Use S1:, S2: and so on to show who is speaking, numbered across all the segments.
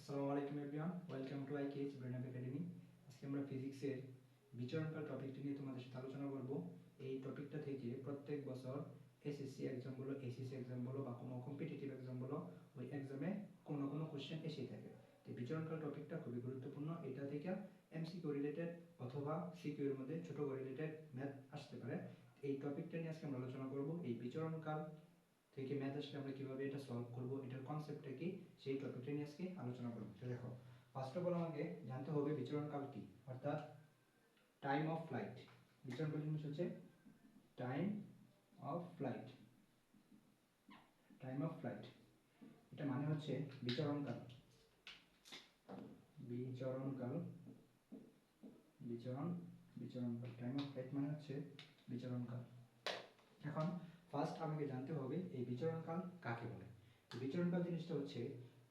S1: আসসালামু আলাইকুম everyone, welcome to IKS brain app academy. আজকে আমরা ফিজিক্সের বিচরণকাল টপিকটি নিয়ে তোমাদের সাথে আলোচনা করব। এই টপিকটা থেকে প্রত্যেক বছর এসএসসি এক্সাম বলো, এসএসসি এক্সাম বলো বা কোনো কম্পিটিটিভ এক্সাম বলো, ওই এক্সামে কোনো কোনো কোশ্চেন এসেই থাকে। তো বিচরণকাল টপিকটা খুবই গুরুত্বপূর্ণ। এটা থেকে এমসিকিউ রিলেটেড অথবা সিকিউ এর মধ্যে ছোট রিলেটেড ম্যাথ আসতে পারে। এই টপিকটা নিয়ে আজকে আমরা আলোচনা করব। এই বিচরণকাল থেকে ম্যাথ আসলে আমরা কিভাবে এটা সলভ করব, এটার কনসেপ্টটা কি, সেই টপিকটা নিয়ে আজকে আলোচনা করব। তো দেখো, ফার্স্ট অফ অল আমাকে জানতে হবে বিচরণকাল কি, অর্থাৎ টাইম অফ ফ্লাইট। বিচরণকাল জিনিস হচ্ছে time of flight. Time of flight এটা মানে হচ্ছে বিচরণকাল। বিচরণকাল বিচরণকাল টাইম অফ ফ্লাইট মানে হচ্ছে বিচরণকাল। এখন ফার্স্ট আমাকে জানতে হবে এই বিচরণকাল কাকে বলে। বিচরণকাল জিনিসটা হচ্ছে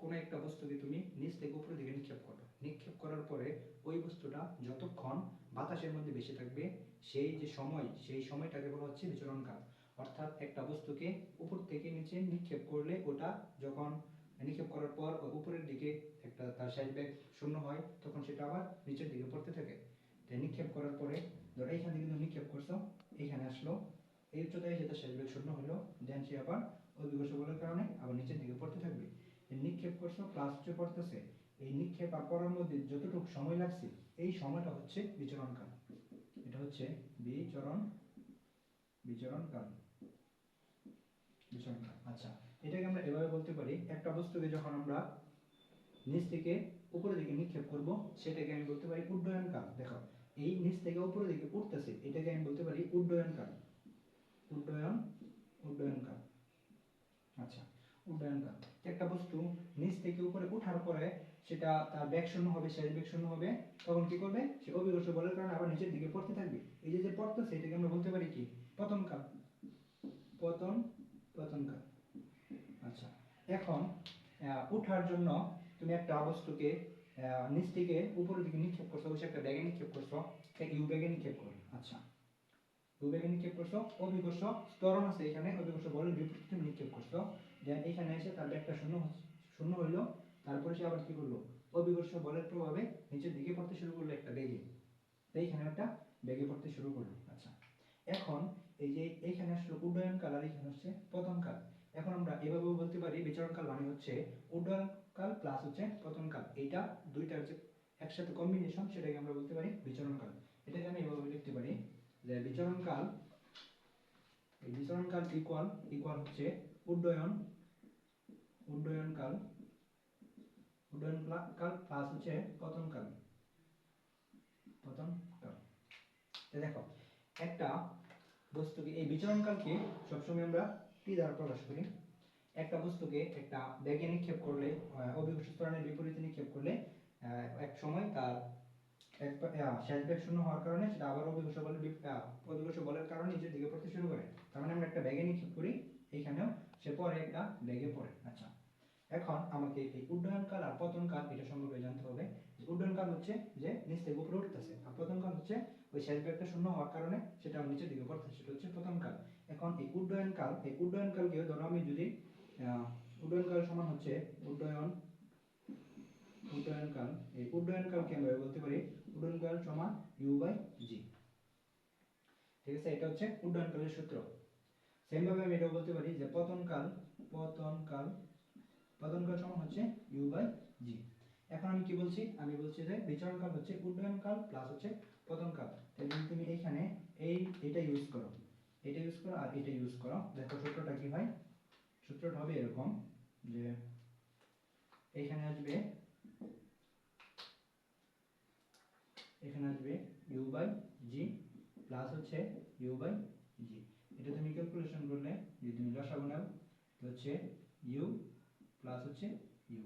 S1: কোনো একটা বস্তুকে তুমি নিচ থেকে উপরের দিকে নিক্ষেপ করো, নিক্ষেপ করার পরে ওই বস্তুটা যতক্ষণ বাতাসের মধ্যে বেশি থাকবে সেই যে সময়, সেই সময়টাকে বলা হচ্ছে বিচরণকাল। অর্থাৎ একটা বস্তুকে উপর থেকে নিচে নিক্ষেপ করলে ওটা যখন নিক্ষেপ করার পর উপরের দিকে একটা তার সাইড ব্যাগ শূন্য হয়, তখন সেটা আবার নিচের দিকে পড়তে থাকে। তাই নিক্ষেপ করার পরে ধরো এইখান থেকে তুমি নিক্ষেপ করছো, এইখানে আসলো, এই উচ্চতায় যেটা শেষ বেগ শূন্য হলো, দেন সে আবার অভিকর্ষ বলের কারণে আবার নিচের দিকে পড়তে থাকবে। নিক্ষেপ করছো প্লাস হচ্ছে পড়তেছে, এই নিক্ষেপ আর পড়ার মধ্যে যতটুকু সময় লাগছে এই সময়টা হচ্ছে বিচরণকাল। এটা হচ্ছে বিচরণকাল। আচ্ছা, এটাকে আমরা এভাবে বলতে পারি, একটা বস্তুকে যখন আমরা নিচ থেকে উপরের দিকে নিক্ষেপ করব সেটাকে আমি বলতে পারি উড্ডয়নকাল। দেখো, এই নিচ থেকে উপরের দিকে উঠতেছে, এটাকে আমি বলতে পারি উড্ডয়নকাল। উড্ডয়নকাল। আচ্ছা, উড্ডয়নকাল একটা বস্তু নিচ থেকে উপরে ওঠার পরে সেটা তার বেগ শূন্য হবে, শেষ বেগ শূন্য হবে, তখন কি করবে, সে অভিকর্ষ বলের কারণে আবার নিচের দিকে পড়তে থাকবে। এই যে পড়তেছে এটাকে আমরা বলতে পারি কি, পতনকাল। পতনকাল। আচ্ছা, এখন ওঠার জন্য তুমি একটা বস্তুকে নিচ থেকে উপরের দিকে নিক্ষেপ করছো, অবশ্যই একটা ব্যাগে নিক্ষেপ করছো, ইউ ব্যাগে নিক্ষেপ করবে। আচ্ছা, দুবেগে নিক্ষেপ করছো, অভিকর্ষ ত্বরণ আছে এখানে, অভিকর্ষ বলের বিপরীতে তুমি নিক্ষেপ করছো, দেন এখানে এসে তার ব্যাগটা শূন্য হইলো, তারপরে সে আবার কি করলো, অভিকর্ষ বলের প্রভাবে নিচের দিকে পড়তে শুরু করলো একটা বেগে, তাই এখানে একটা বেগে পড়তে শুরু করলো। আচ্ছা, এখন এই যে এইখানে আসলে উড্ডয়নকাল আর এখানে হচ্ছে পতনকাল। এখন আমরা এভাবেও বলতে পারি বিচরণকাল মানে হচ্ছে উড্ডয়নকাল প্লাস হচ্ছে পতনকাল, এইটা দুইটা হচ্ছে একসাথে কম্বিনেশন, সেটাকে আমরা বলতে পারি বিচরণকাল। এটাকে আমি এভাবে লিখতে পারি যে বিচরণকাল, এই বিচরণকাল ইকুয়াল হচ্ছে উড্ডয়নকাল প্লাস হচ্ছে পতনকাল। দেখো, একটা বস্তুকে এই বিচরণকালকে সবসময় আমরা টি দ্বারা প্রকাশ করি। একটা বস্তুকে একটা ব্যাগে নিক্ষেপ করলে, অভিকর্ষ ত্বরণের বিপরীতে নিক্ষেপ করলে এক সময় তার শেষ বেগ শূন্য হওয়ার কারণে সেটা আবার অভিকর্ষ বলের কারণে নিচের দিকে পড়তে শুরু করে। তার মানে আমরা একটা ব্যাগে নিক্ষেপ করি, এইখানেও সে পরে একটা ব্যাগে পড়ে। আচ্ছা, এখন আমাকে এই উড্ডয়নকাল আর পতনকাল এটা সম্পর্কে জানতে হবে। যে উড্ডয়নকাল হচ্ছে যে নিচ থেকে উপরে উঠতেছে, আর পতনকাল হচ্ছে ওই শেষ ব্যাগটা শূন্য হওয়ার কারণে সেটা নিচের দিকে পড়তেছে, সেটা হচ্ছে পতনকাল। এখন এই উড্ডয়নকালকে ধরো আমি যদি উড্ডয়নকাল সমান হচ্ছে উড্ডয়নকাল, এই উড্ডয়নকালকে আমরা বলতে পারি উড্ডয়নকাল সমান u/g। ঠিক আছে, এটা হচ্ছে উড্ডয়নকালের সূত্র। সেম ভাবে আমি এটা বলতে পারি যে পতনকাল সমান হচ্ছে u/g। এখন আমি কি বলছি, আমি বলছি যে বিচরণকাল হচ্ছে উড্ডয়নকাল প্লাস হচ্ছে পতনকাল। তাহলে তুমি এইখানে এটা ইউজ করো, আর এটা ইউজ করো, দেখো সূত্রটা কি হয়। সূত্রটা হবে এরকম যে এখানে আসবে u/g প্লাস হচ্ছে u/g। এটা তুমি ক্যালকুলেশন করলে যদি তুমি লসাগু নাও তো হচ্ছে u প্লাস হচ্ছে u,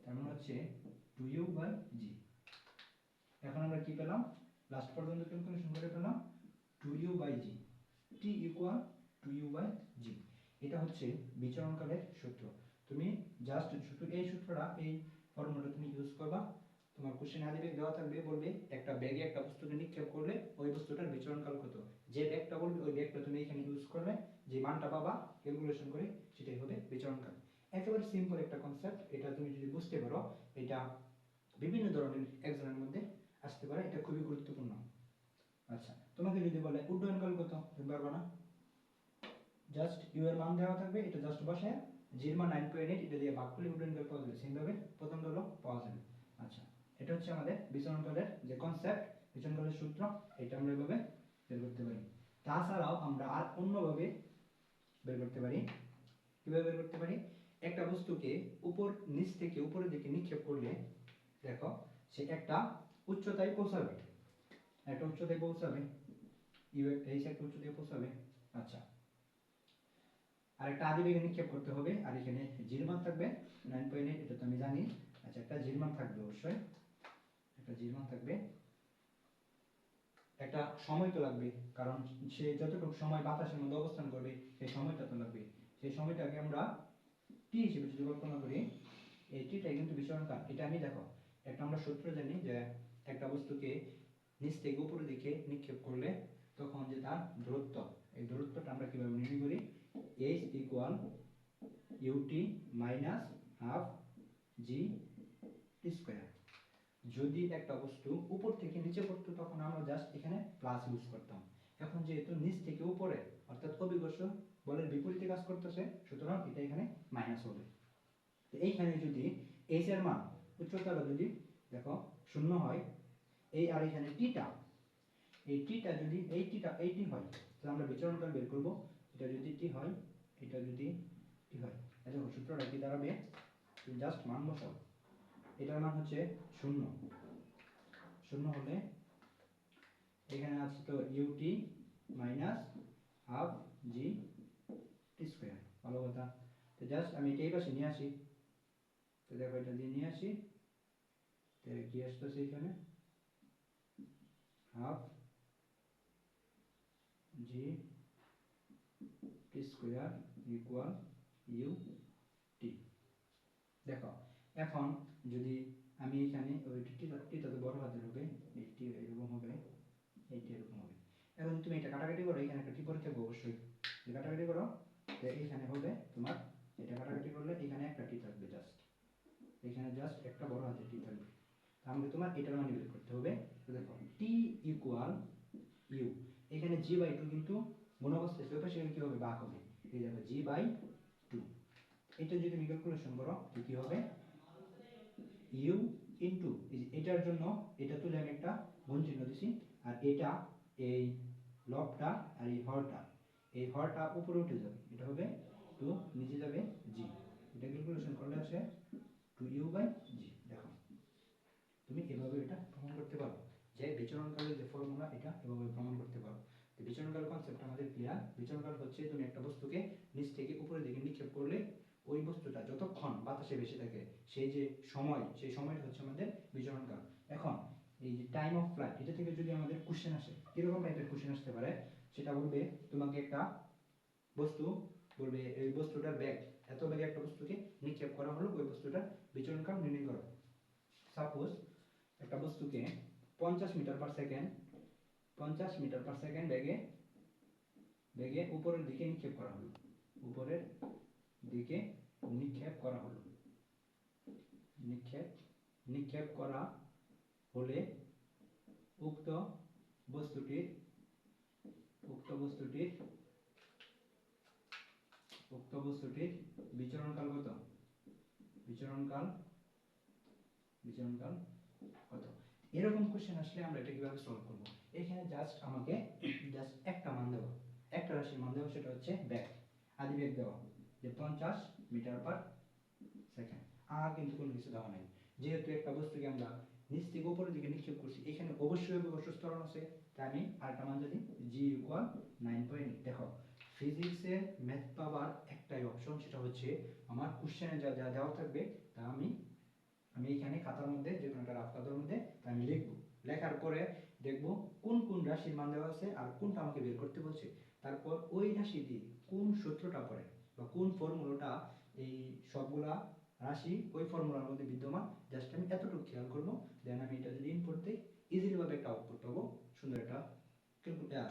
S1: তার মানে হচ্ছে 2u/g। এখন আমরা কি পেলাম, লাস্ট পর্যন্ত ক্যালকুলেশন করে পেলাম 2u/g, t ইকুয়াল 2u/g। এটা হচ্ছে বিচরণকালের সূত্র। তুমি জাস্ট শুধু এই সূত্রটা, এই ফর্মুলাটা তুমি ইউজ করবা। তোমার কোশ্চেন আদিবে দেওয়া থাকবে, বলবে একটা ব্যাগে একটা বস্তুকে নিক্ষেপ করলে ওই বস্তুটার বিচরণকাল কত, যে ব্যাগটা বলবে ওই ব্যাগটা তুমি এখানে ইউজ করলে যে মানটা পাবা ক্যালকুলেশন করে, সেটাই হবে বিচরণকাল। একেবারে সিম্পল একটা কনসেপ্ট, এটা তুমি যদি বুঝতে পারো এটা বিভিন্ন ধরনের এক্সামের মধ্যে আসতে পারে, এটা খুবই গুরুত্বপূর্ণ। আচ্ছা, তোমাকে যদি বলে উড্ডয়নকাল কত, তুমি পারবে না, জাস্ট ইউ এর মান দেওয়া থাকবে, এটা জাস্ট বসায় জির মান 9.8 এটা দিয়ে ভাগ করলে উড্ডয়নকাল পাওয়া যাবে, সেমভাবে পতনকালও পাওয়া যাবে। আচ্ছা, এটা হচ্ছে আমাদের বিচরণকালের যে কনসেপ্ট, বিচরণকালের সূত্র, এটা আমরা এভাবে বের করতে পারি। তাছাড়াও আমরা আর অন্যভাবে বের করতে পারি। কিভাবে বের করতে পারি? একটা বস্তুকে উপর নিচ থেকে উপরের দিকে নিক্ষেপ করলে দেখো সে একটা উচ্চতায় পৌঁছাবে, একটা উচ্চতায় পৌঁছাবে, ইউ এইচ একটা উচ্চতায় পৌঁছাবে। আচ্ছা, আর একটা আদিবেগে নিক্ষেপ করতে হবে, আর এখানে জির মান থাকবে 9.8, এটা তো আমি জানি। আচ্ছা, একটা জির মান থাকবে, অবশ্যই একটা জির মান থাকবে, একটা সময় তো লাগবে, কারণ সে যতটুকু সময় বাতাসের মধ্যে অবস্থান করবে সেই সময়টা তো লাগবে। সেই সময়টাকে আমরা টি হিসেবে যদি কল্পনা করি, এই টিটাই কিন্তু বিচরণ কাল। এটা আমি দেখো একটা আমরা সূত্র জানি যে একটা বস্তুকে নিচ থেকে উপরের দিকে নিক্ষেপ করলে তখন যে তার দূরত্ব, এই দূরত্বটা আমরা কিভাবে নির্ণয় করি? h equal u t minus half g t square. যদি একটা বস্তু উপর থেকে নিচে পড়তো তখন আমরা জাস্ট এখানে প্লাস ইউজ করতাম। এখন যেহেতু নিচ থেকে উপরে অর্থাৎ অভিকর্ষ বলের বিপরীতে কাজ করতেছে, সুতরাং এটা এখানে মাইনাস হবে। তো এইখানে যদি h এর মান, উচ্চতাটা যদি দেখো শূন্য হয়, এই আর এখানে টিটা, এই টিটা যদি এই টি হয়, তাহলে আমরা বিচরণকাল বের করব। এটা যদি টি হয়, এটা যদি টি হয়, দেখো সূত্রটা কি দাঁড়াবে? জাস্ট মান বসাও। এটার মান হচ্ছে শূন্য, শূন্য হলে এখানে আছে তো UT minus half g t square, ভালো কথা। তো জাস্ট আমি এটা এই পাশে নিয়ে আসি, তো দেখো এটা দিয়ে নিয়ে আসি, তাহলে কি আসতেছে এখানে? Half g t square equal U T. দেখো এখন যদি আমি এখানে ওই টিটা তো বড় হাতের হবে, এই টি এরকম হবে, এই টি এরকম হবে। এখন তুমি এটা কাটাকাটি করো, এখানে একটা টি পরে থাকবে অবশ্যই, যে কাটাকাটি করো, তো এইখানে হবে তোমার, এটা কাটাকাটি করলে এখানে একটা টি থাকবে, জাস্ট এখানে জাস্ট একটা বড় হাতের টি থাকবে। তাহলে তোমার এটার মান বের করতে হবে। তো দেখো টি ইকুয়াল ইউ, এখানে জি বাই টু কিন্তু গুণ অবস্থায়, ওই পাশে কি হবে? ভাগ হবে। এই দেখো জি বাই টু, এটা যদি তুমি ক্যালকুলেশন করো কি হবে? ইউ ইনটু এটার জন্য এটা তুলে আমি একটা গুণ চিহ্ন দিছি, আর এটা এই লবটা আর এই হরটা উপরে উঠে যাবে, এটা হবে টু, নিচে যাবে জি। এটা ক্যালকুলেশন করলে আসে টু ইউ বাই জি। দেখো তুমি এভাবে এটা প্রমাণ করতে পারো যে বিচরণকালের যে ফর্মুলা, এটা এভাবে প্রমাণ করতে পারো। তো বিচরণকাল কনসেপ্ট আমাদের ক্লিয়ার। বিচরণকাল হচ্ছে তুমি একটা বস্তুকে নিচ থেকে উপরের দিকে নিক্ষেপ করলে ওই বস্তুটা যতক্ষণ বাতাসে ভেসে থাকে সেই যে সময়, সেই সময়টা হচ্ছে আমাদের বিচরণকাল। এখন এই যে টাইম অফ ফ্লাইট, এটা থেকে যদি আমাদের কোশ্চেন আসে, কিরকম টাইপের কোশ্চেন আসতে পারে? সেটা বলবে তোমাকে একটা বস্তু বলবে এই বস্তুটার ব্যাগ, এত ব্যাগে একটা বস্তুকে নিক্ষেপ করা হলো, ওই বস্তুটার বিচরণকাল নির্ণয় করো। সাপোজ একটা বস্তুকে 50 metre per second, 50 metre per second বেগে বেগে উপরের দিকে নিক্ষেপ করা হলো, উপরের দিকে নিক্ষেপ করা হলো, নিক্ষেপ নিক্ষেপ করা হলে উক্ত বস্তুটির উক্ত বস্তুটির উক্ত বস্তুটির বিচরণকাল কত? বিচরণকাল বিচরণকাল কত? এরকম কোশ্চেন আসলে আমরা এটা কিভাবে সলভ করব? এখানে জাস্ট আমাকে জাস্ট একটা মান দেওয়া, একটা রাশির মান দেওয়া, সেটা হচ্ছে ব্যাগ, আদি ব্যাগ দেওয়া, যে 50 মিটার পার সেকেন্ড। আর কিন্তু কোনো কিছু দেওয়া নাই। যেহেতু একটা বস্তুকে আমরা নিচ থেকে উপরের দিকে নিক্ষেপ করছি, এখানে অবশ্যই অবশ্যই ত্বরণ আছে, তাই আমি আরেকটা মান জানি, জি ইকুয়াল 9.8। দেখো ফিজিক্সে ম্যাথ পাওয়ার একটাই অপশন, সেটা হচ্ছে আমার কোশ্চেনে যা যা দেওয়া থাকবে তা আমি আমি এখানে খাতার মধ্যে, যে কোনো একটা রাফ খাতার মধ্যে আমি লিখবো, লেখার পরে দেখব কোন কোন রাশির মান দেওয়া আছে আর কোনটা আমাকে বের করতে বলছে, তারপর ওই রাশি দিয়ে কোন সূত্রটা পড়ে বা কোন ফর্মুলাটা, এই সবগুলা রাশি ওই ফর্মুলার মধ্যে বিদ্যমান, জাস্ট আমি এতটুকু খেয়াল করবো, দেন আমি এটা যদি ইনপুট দিই ইজিলি ভাবে একটা আউটপুট পাবো, সুন্দর একটা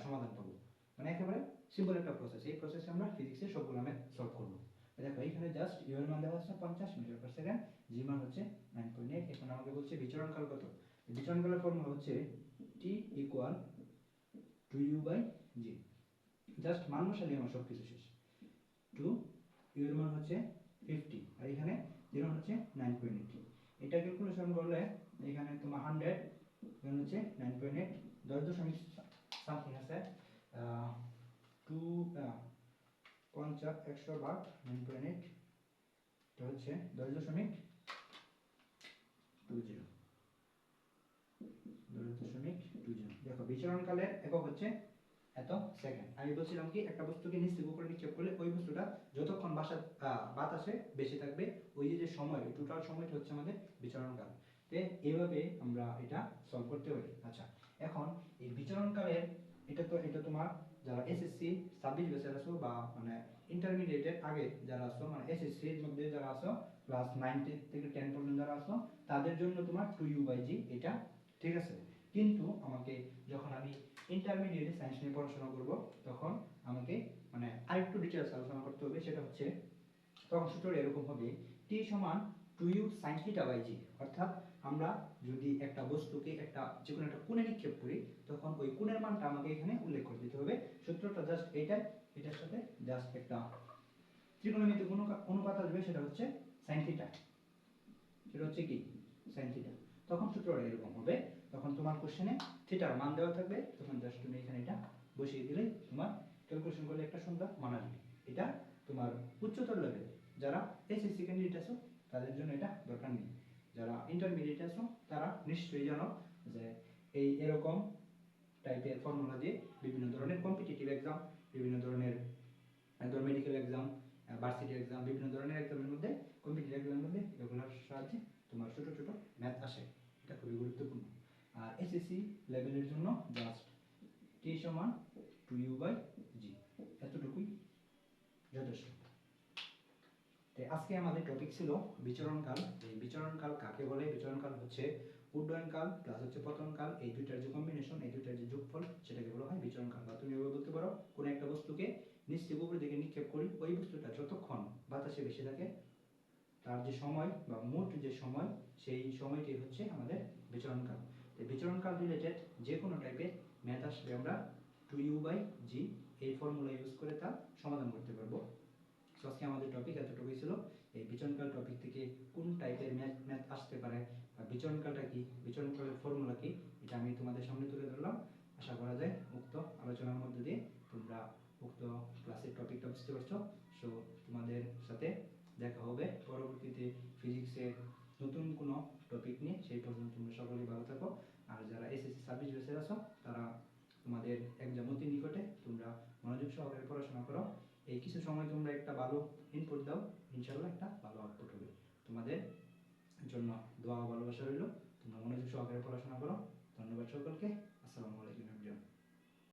S1: সমাধান পাবো। মানে একেবারে সিম্পল একটা প্রসেস, এই প্রসেসে আমরা ফিজিক্সের সবগুলো ম্যাথ সলভ করবো। দেখো এখানে জাস্ট ইউ এর মান দেওয়া আছে 50 মিটার পার সেকেন্ড, জি মান হচ্ছে 9.8। এখন আমাকে বলছে বিচরণকাল কত। বিচরণকালের ফর্মুলা হচ্ছে t equal to U by G. Just মান বসালে আমার সব কিছু শেষ। টু ইউ এর মান হচ্ছে 50 আর এখানে জিরো হচ্ছে 9.8। এটা ক্যালকুলেশন করলে এখানে তোমার 100 এখানে হচ্ছে 9.8 10 দশমিক সামথিং আছে। 2 50 100 ভাগ 9.8 এটা হচ্ছে 10.20 10.20। দেখো বিচরণকালের একক হচ্ছে এত সেকেন্ড। আমি বলছিলাম কি একটা বস্তুকে নিচ থেকে উপরে নিক্ষেপ করলে ওই বস্তুটা যতক্ষণ বাতাসে বেশি থাকবে ওই যে সময় টোটাল সময়টা হচ্ছে আমাদের বিচরণকাল। তো এইভাবে আমরা এটা সলভ করতে পারি। আচ্ছা এখন এই বিচরণকালের এটা তোমার যারা এসএসসি 26 বছর আছো বা মানে ইন্টারমিডিয়েটের আগে যারা আছো মানে এসএসসি এর মধ্যে যারা আছো ক্লাস 9 থেকে 10 পর্যন্ত যারা আছো তাদের জন্য তোমার 2u/g এটা ঠিক আছে। কিন্তু আমাকে যখন আমি ইন্টারমিডিয়েটে সায়েন্স নিয়ে পড়াশোনা করব তখন আমাকে মানে আরেকটু ডিটেইলস আলোচনা করতে হবে। সেটা হচ্ছে তখন সূত্রটা এরকম হবে t সমান 2u sin θ/g। অর্থাৎ আমরা যদি একটা বস্তুকে একটা যে কোনো একটা কোণে নিক্ষেপ করি তখন ওই কোণের মানটা আমাকে এখানে উল্লেখ করে দিতে হবে। সূত্রটা জাস্ট এটার সাথে জাস্ট একটা ত্রিকোণমিতিক অনুপাত আসবে, সেটা হচ্ছে sin θ। সেটা হচ্ছে কি sin θ। তখন সূত্রটা এরকম হবে। তখন তোমার কোশ্চেনে থিটার মান দেওয়া থাকবে, তখন জাস্ট তুমি এখানে এটা বসিয়ে দিলেই তোমার ক্যালকুলেশন করলে একটা সুন্দর মান আসবে। এটা তোমার উচ্চতর লেভেলে যারা এসএসসি ক্যান্ডিডেট আছো তাদের জন্য এটা দরকার নেই। যারা ইন্টারমিডিয়েট আছো তারা নিশ্চয়ই জানো যে এই এরকম টাইপের ফর্মুলা দিয়ে বিভিন্ন ধরনের কম্পিটিটিভ এক্সাম, বিভিন্ন ধরনের মেডিকেল এক্সাম, ভার্সিটি এক্সাম, বিভিন্ন ধরনের এক্সামের মধ্যে কম্পিটিটিভ এক্সামের মধ্যে এগুলোর সাহায্যে তোমার ছোট ছোট ম্যাথ আসে। এটা খুবই গুরুত্বপূর্ণ। আর এসএসসি লেভেলের জন্য জাস্ট t সমান 2u/g এতটুকুই যথেষ্ট। আজকে আমাদের টপিক ছিল বিচরণকাল। এই বিচরণকাল কাকে বলে? বিচরণকাল হচ্ছে উড্ডয়নকাল প্লাস হচ্ছে পতনকাল, এই দুইটার যে কম্বিনেশন, এই দুইটার যে যোগফল সেটাকে বলা হয় বিচরণকাল। বা তুমি এভাবে বলতে পারো কোন একটা বস্তুকে নিচ থেকে উপরের দিকে নিক্ষেপ করি, ওই বস্তুটা যতক্ষণ বাতাসে বেশি থাকে তার যে সময় বা মোট যে সময় সেই সময়টি হচ্ছে আমাদের বিচরণকাল। বিচরণকাল রিলেটেড যে কোনো টাইপের ম্যাথ আসলে আমরা 2u/g এই ফর্মুলা ইউজ করে তা সমাধান করতে পারবো। তো আজকে আমাদের টপিক এতটুকুই ছিল। এই বিচরণকাল টপিক থেকে কোন টাইপের ম্যাথ আসতে পারে বা বিচরণকালটা কি, বিচরণকালের ফর্মুলা কি, এটা আমি তোমাদের সামনে তুলে ধরলাম। আশা করা যায় উক্ত আলোচনার মধ্যে দিয়ে তোমরা উক্ত ক্লাসের টপিকটা বুঝতে পারছো। সো তোমাদের সাথে দেখা হবে পরবর্তীতে ফিজিক্সের নতুন কোনো টপিক নিয়ে। সেই পর্যন্ত তোমরা সকলেই ভালো থাকো। আর যারা এসএসসি 26 ব্যাচের আছো তারা তোমাদের এক্সাম অতি নিকটে, তোমরা মনোযোগ সহকারে পড়াশোনা করো। এই কিছু সময় তোমরা একটা ভালো ইনপুট দাও, ইনশাআল্লাহ একটা ভালো আউটপুট হবে। তোমাদের জন্য দোয়া ও ভালোবাসা রইল। তোমরা মনোযোগ সহকারে পড়াশোনা করো। ধন্যবাদ সকলকে। আসসালামু আলাইকুম।